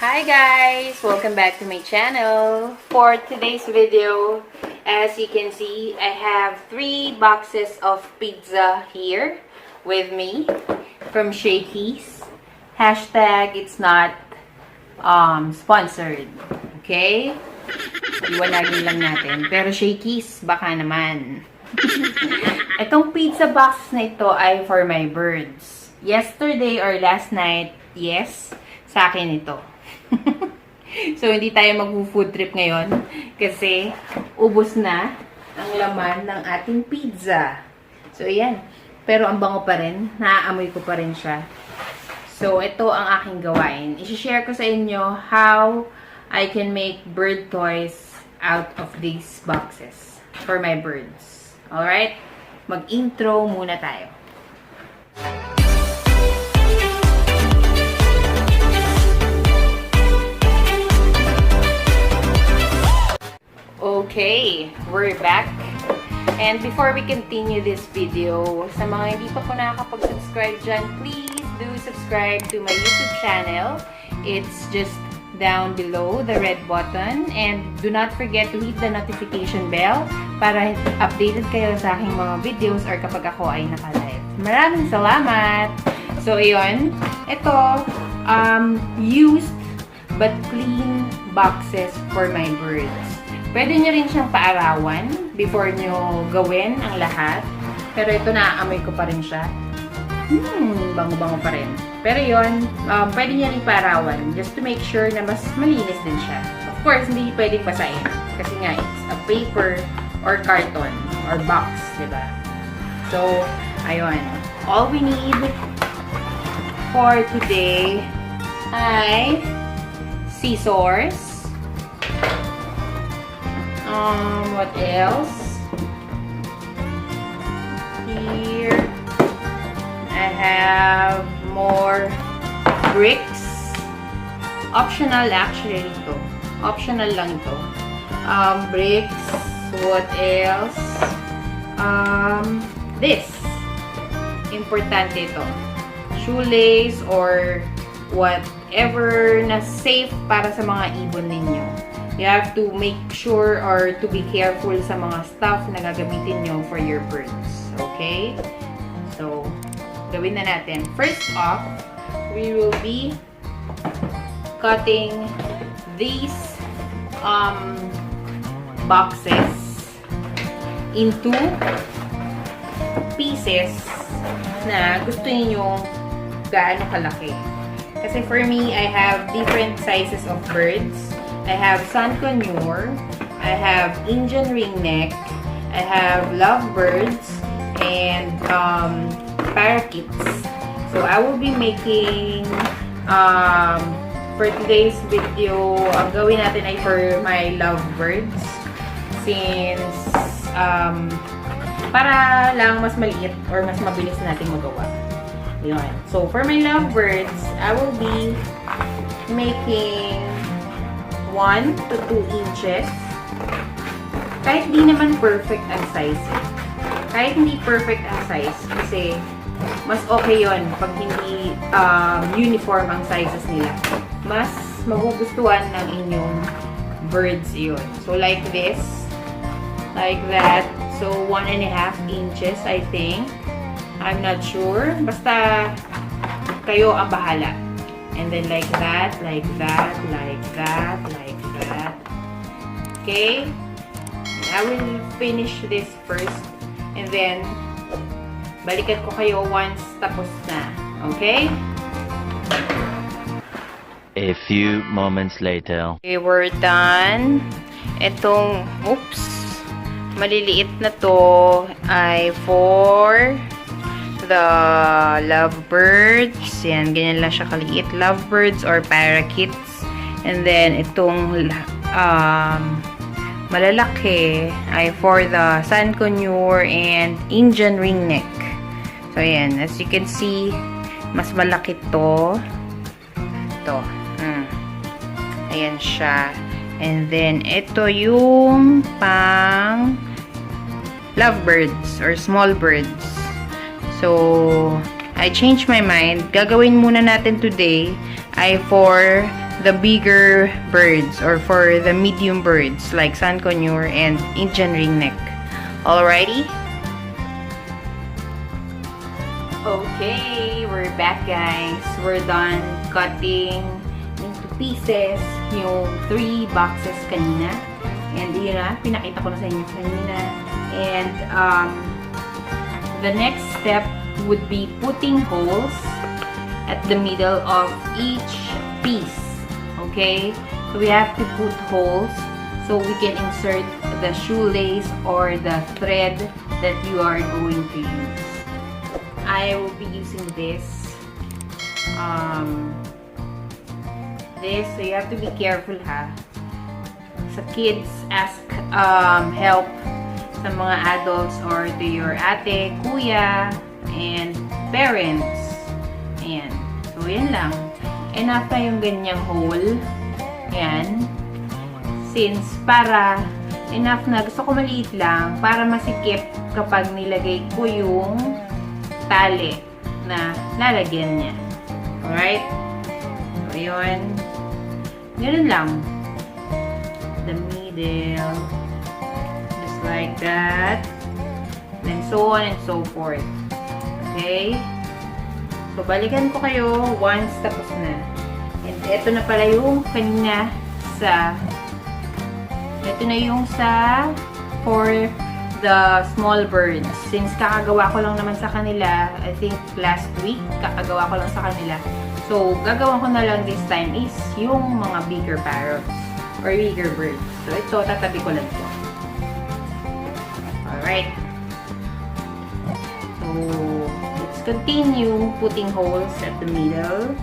Hi guys! Welcome back to my channel. For today's video, as you can see, I have 3 boxes of pizza here with me from Shakey's. Hashtag it's not sponsored. Okay? Iwanagin lang natin. Pero Shakey's, baka naman. Itong pizza box na ito ay for my birds. Yesterday or last night, yes, sa akin ito. So, hindi tayo mag-food trip ngayon kasi ubos na ang laman ng ating pizza. So, ayan. Pero ang bango pa rin. Naaamoy ko pa rin siya. So, ito ang aking gawain. I-share ko sa inyo how I can make bird toys out of these boxes for my birds. Alright? Mag-intro muna tayo. Okay, we're back. And before we continue this video, sa mga hindi pa po nakakapag-subscribe dyan, please do subscribe to my YouTube channel. It's just down below the red button. And do not forget to hit the notification bell para updated kayo sa aking mga videos or kapag ako ay naka-live. Maraming salamat! So, ayun. Ito, used but clean boxes for my birds. Pwede nyo rin siyang paarawan before nyo gawin ang lahat. Pero ito, naaamoy ko pa rin siya. Bango-bango pa rin. Pero yun, pwede nyo rin paarawan just to make sure na mas malinis din siya. Of course, hindi pwedeng basahin. Kasi nga, it's a paper or carton or box, diba? So, ayun. All we need for today ay scissors. What else? Here, I have more bricks. Optional actually ito. Optional lang ito. Bricks. What else? This. Importante ito. Shoelace or whatever na safe para sa mga ibon ninyo. You have to make sure or to be careful sa mga stuff na gagamitin nyo for your birds. Okay? So, gawin na natin. First off, we will be cutting these boxes into pieces na gusto niyo gaano kalaki. Kasi for me, I have different sizes of birds. I have Conure, I have Indian Ringneck, I have lovebirds, and parakeets. So I will be making for today's video, ang gawin natin ay for my lovebirds since para lang mas maliit or mas mabilis natin magawa. Yun. So for my lovebirds, I will be making 1 to 2 inches. Kahit di naman perfect ang size. Kahit hindi perfect ang size, kasi mas okay yon pag hindi uniform ang sizes nila. Mas magugustuhan ng inyong birds yun. So, like this. Like that. So, 1.5 inches, I think. I'm not sure. Basta, kayo ang bahala. And then like that, like that, like that, like that. Okay? I will finish this first. And then, balikan ko kayo once tapos na. Okay? A few moments later. Okay, we're done. Itong, oops, maliliit na to ay for the lovebirds. Yan, ganyan lang siya kaliit. Lovebirds or parakeets. And then, itong malalaki ay for the Conure and Indian Ringneck. So, ayan. As you can see, mas malaki to. Ito. Ayan siya. And then, ito yung pang lovebirds or small birds. So, I changed my mind. Gagawin muna natin today ay for the bigger birds or for the medium birds like sun conure and Indian ringneck. Alrighty? Okay, we're back guys. We're done cutting into pieces yung 3 boxes kanina. And yun na, pinakita ko na sa inyo kanina. And the next step would be putting holes at the middle of each piece. Okay? So we have to put holes so we can insert the shoelace or the thread that you are going to use. I will be using this. So you have to be careful ha. Sa kids, ask help sa mga adults or to your ate, kuya, and parents. Ayan. So, yan lang. Enough na yung ganyang hole. Ayan. Since para enough na, gusto ko maliit lang para masikip kapag nilagay ko yung tali na lalagyan niya. Alright? So, yun. Ganun lang. The middle. Just like that. Then, so on and so forth. Okay? So, balikan ko kayo once tapos na. And, eto na pala yung kanina sa ito na yung sa for the small birds. Since kakagawa ko lang naman sa kanila, I think last week, kakagawa ko lang sa kanila. So, gagawa ko na lang this time is yung mga bigger parrots or bigger birds. So, ito, tatabi ko lang ito. Alright. So, let's continue putting holes at the middle.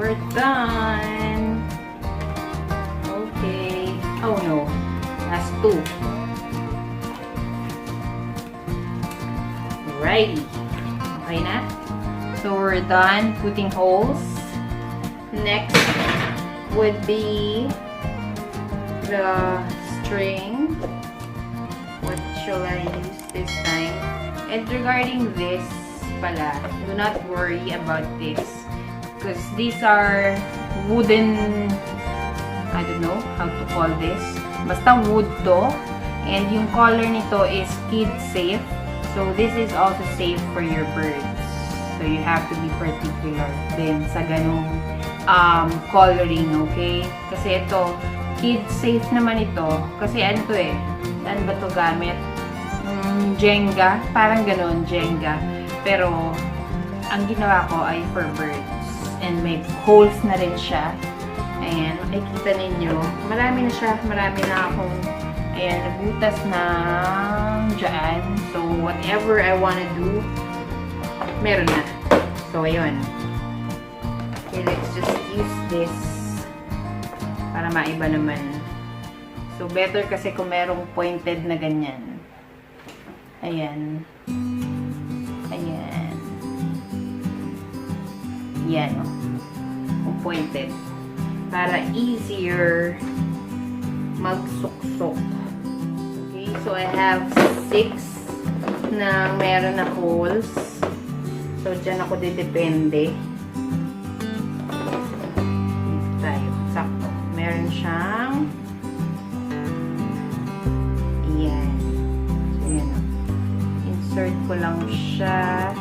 We're done. Okay. Oh no. That's 2. Alrighty. Okay na? So we're done putting holes. Next would be the string. What shall I use this time? And regarding this pala, do not worry about this. Because these are wooden, I don't know how to call this. Basta wood to. And yung color nito is kid safe. So this is also safe for your birds. So you have to be particular din sa ganung coloring, okay? Kasi ito, kid safe naman ito. Kasi ano to eh, ano ba to gamit? Jenga, parang ganun, Jenga. Pero, ang ginawa ko ay for birds. And may holes na rin siya. Ayan, makikita ninyo. Marami na siya. Marami na akong, ayan, nabutas na dyan. So, whatever I wanna do, meron na. So, ayun. Okay, let's just use this para maiba naman. So, better kasi kung merong pointed na ganyan. Ayan. Ayan. Yan, o. Pointed. Para easier magsuksok. Okay, so I have 6 na meron na holes. So, dyan ako didepende. Tayo, sakto. Meron siyang yan. So, yan, o. Insert ko lang siya.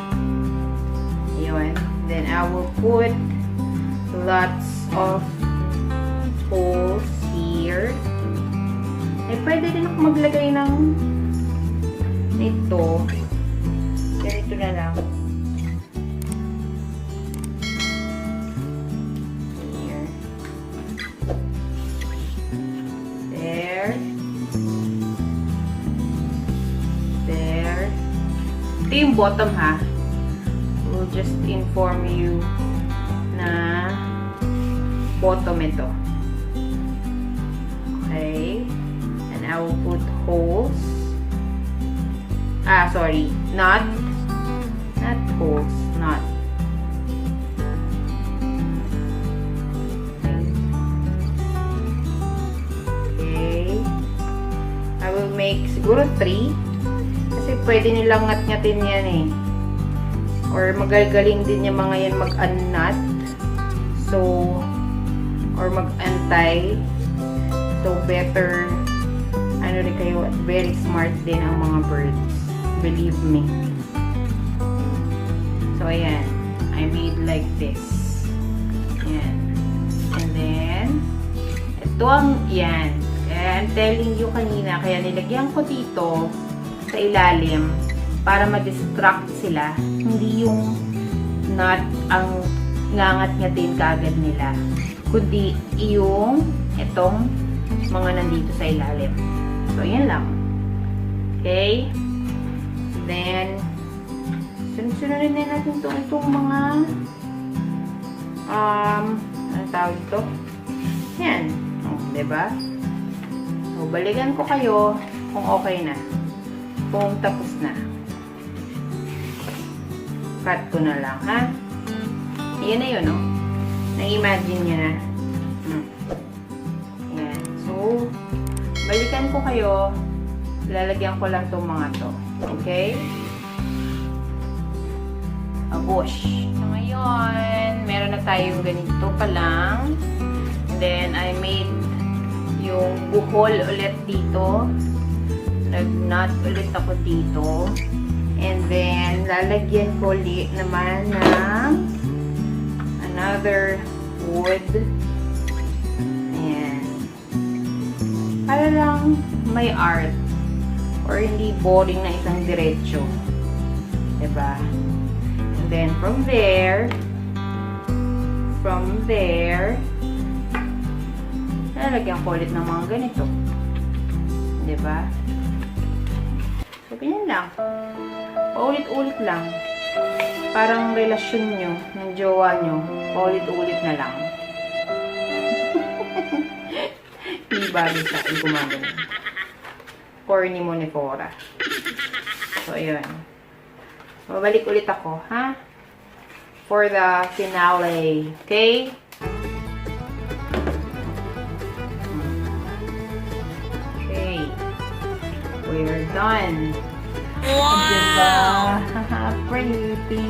Yun. Then, I will put lots of holes here. Eh, pwede din ako maglagay ng nito. Ganito na lang. Here. There. There. Ito yung bottom, ha? We'll just inform you na bottom ito. Okay. And I will put holes Sorry. Not holes. Not. Okay. I will make siguro 3. Kasi pwede nilang ngat-ngatin yan eh. Or magagaling din yung mga yan mag-unnut. So, or mag-antay. So, better, ano rin kayo, very smart din ang mga birds. Believe me. So, ayan. I made like this. Ayan. And then, ito ang, yan. Kaya, I'm telling you kanina, kaya nilagyan ko dito sa ilalim para ma-distract sila. Hindi yung nut ang ngangat-ngatin kaagad nila. Kundi yung itong mga nandito sa ilalim. So, yan lang. Okay? Then, sunod-sunodin na natin itong mga ano tawag ito? Yan. Diba? So, balikan ko kayo kung okay na. Kung tapos na. Cut ko na lang, ha? Yan na yun, no? Na-imagine nyo na. Yan. So, balikan ko kayo. Lalagyan ko lang itong mga to. Okay? Bush. So, ngayon, meron na tayong ganito pa lang. And then, I made yung buhol ulit dito. Nag-knot ulit ako dito. And then, lalagyan ko ulit naman ng another wood. Ayan. Para lang may art. Or hindi boring na isang diretso. Diba? And then, from there, lalagyan ko ulit ng mga ganito. Diba? So, ganyan lang. Paulit-ulit lang. Parang relasyon nyo, ng jowa nyo, paulit-ulit na lang. Hindi bagay sa akin gumagano. Corny mo, Nephora. So, ayun. Mabalik ulit ako, ha? For the finale. Okay? Okay. We're done. Wow! Diba? Pretty.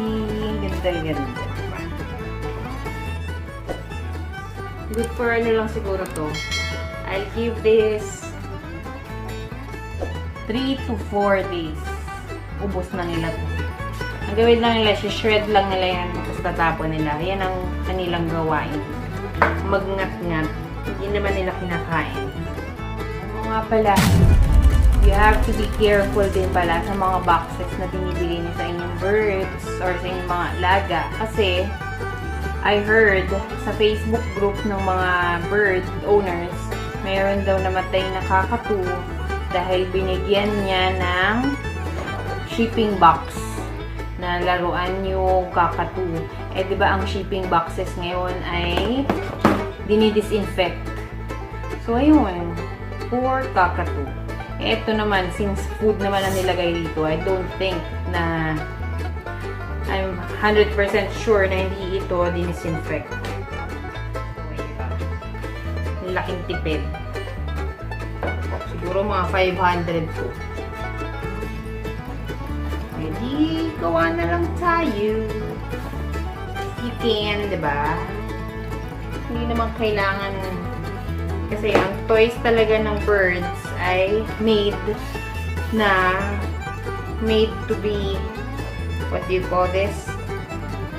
Ganda. Good for ano lang siguro to. I'll give this 3 to 4 days. Ubos na nila to. Ang gawin lang nila, shred lang nila yan, tapos tatapon nila. Yan ang kanilang gawain. Magngat-ngat. Hindi naman nila kinakain. Ano nga pala, you have to be careful din pala sa mga boxes na binibigay niyo sa inyong birds or sa inyong mga alaga. Kasi, I heard sa Facebook group ng mga bird owners, mayroon daw namatay na kakatu dahil binigyan niya ng shipping box na laruan yung kakatu. Eh, di ba ang shipping boxes ngayon ay dinidisinfect. So, ayun. Poor kakatu. Eh, ito naman, since food naman ang nilagay dito, I don't think na I'm 100% sure na hindi ito dinisinfect. So, laking tipid. Siguro mga 500 po. Di gawa na lang tayo. You can, diba? Hindi naman kailangan, kasi ang toys talaga ng birds ay made to be, what do you call this?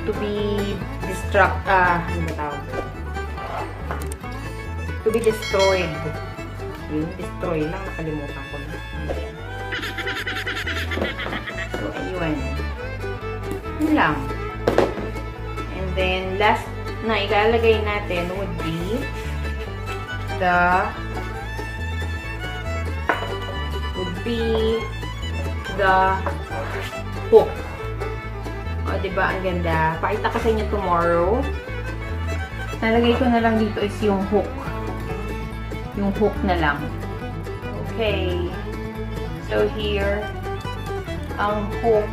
To be ano ba tawag? To be destroyed. Yun, destroy lang, nakalimutan ko na. So, ayun. Yun lang. And then, last na ilalagay natin would be the hook. O, diba? Ang ganda. Pakita ko sa inyo tomorrow. Nalagay ko na lang dito is yung hook. Yung hook na lang. Okay. So, here, ang hook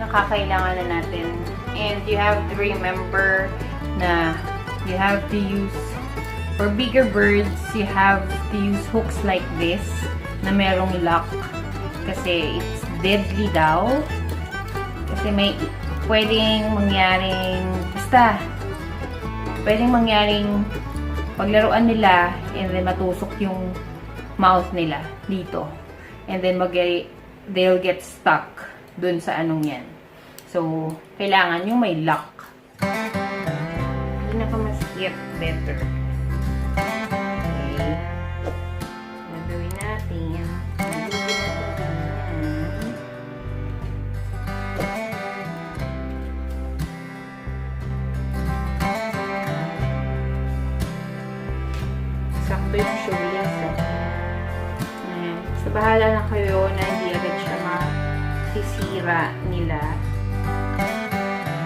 na kakailangan na natin. And you have to remember na you have to use, for bigger birds, you have to use hooks like this na merong lock. Kasi it's deadly daw. Kasi may pwedeng mangyaring, pwedeng mangyaring paglaruan nila and then matusok yung mouth nila dito. And then they'll get stuck dun sa anong yan. So, kailangan yung may lock. Pinakamasikip letter. Okay. Gagawin natin. Sakto yung shoelace. So, bahala na kayo na hindi agad siya masisira nila.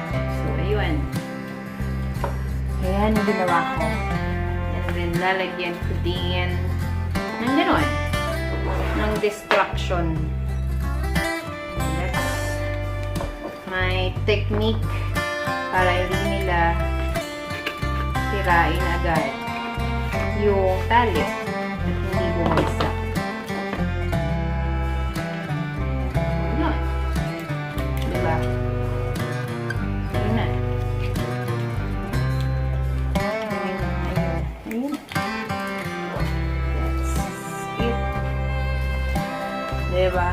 So, ayun. Ayan yung ginawa ko. And then, lalagyan ko din ng gano'n. Ng distraction. That's my technique para hindi nila sirain agad yung tali at hindi bumagsak. Diba? Ayun na. Ayun. That's it. Diba?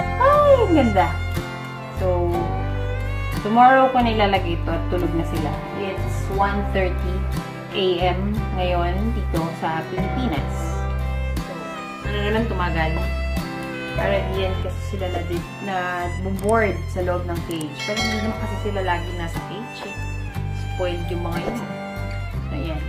Ay, ang ganda. So, tomorrow ko nilalagay ito at tulog na sila. It's 1:30 AM ngayon dito sa Pilipinas. So, ano naman tumagal? Para diyan kasi sila na bored sa loob ng cage. Pero hindi naman kasi sila lagi nasa cage. Spoiled yung mga yun. So, ayan.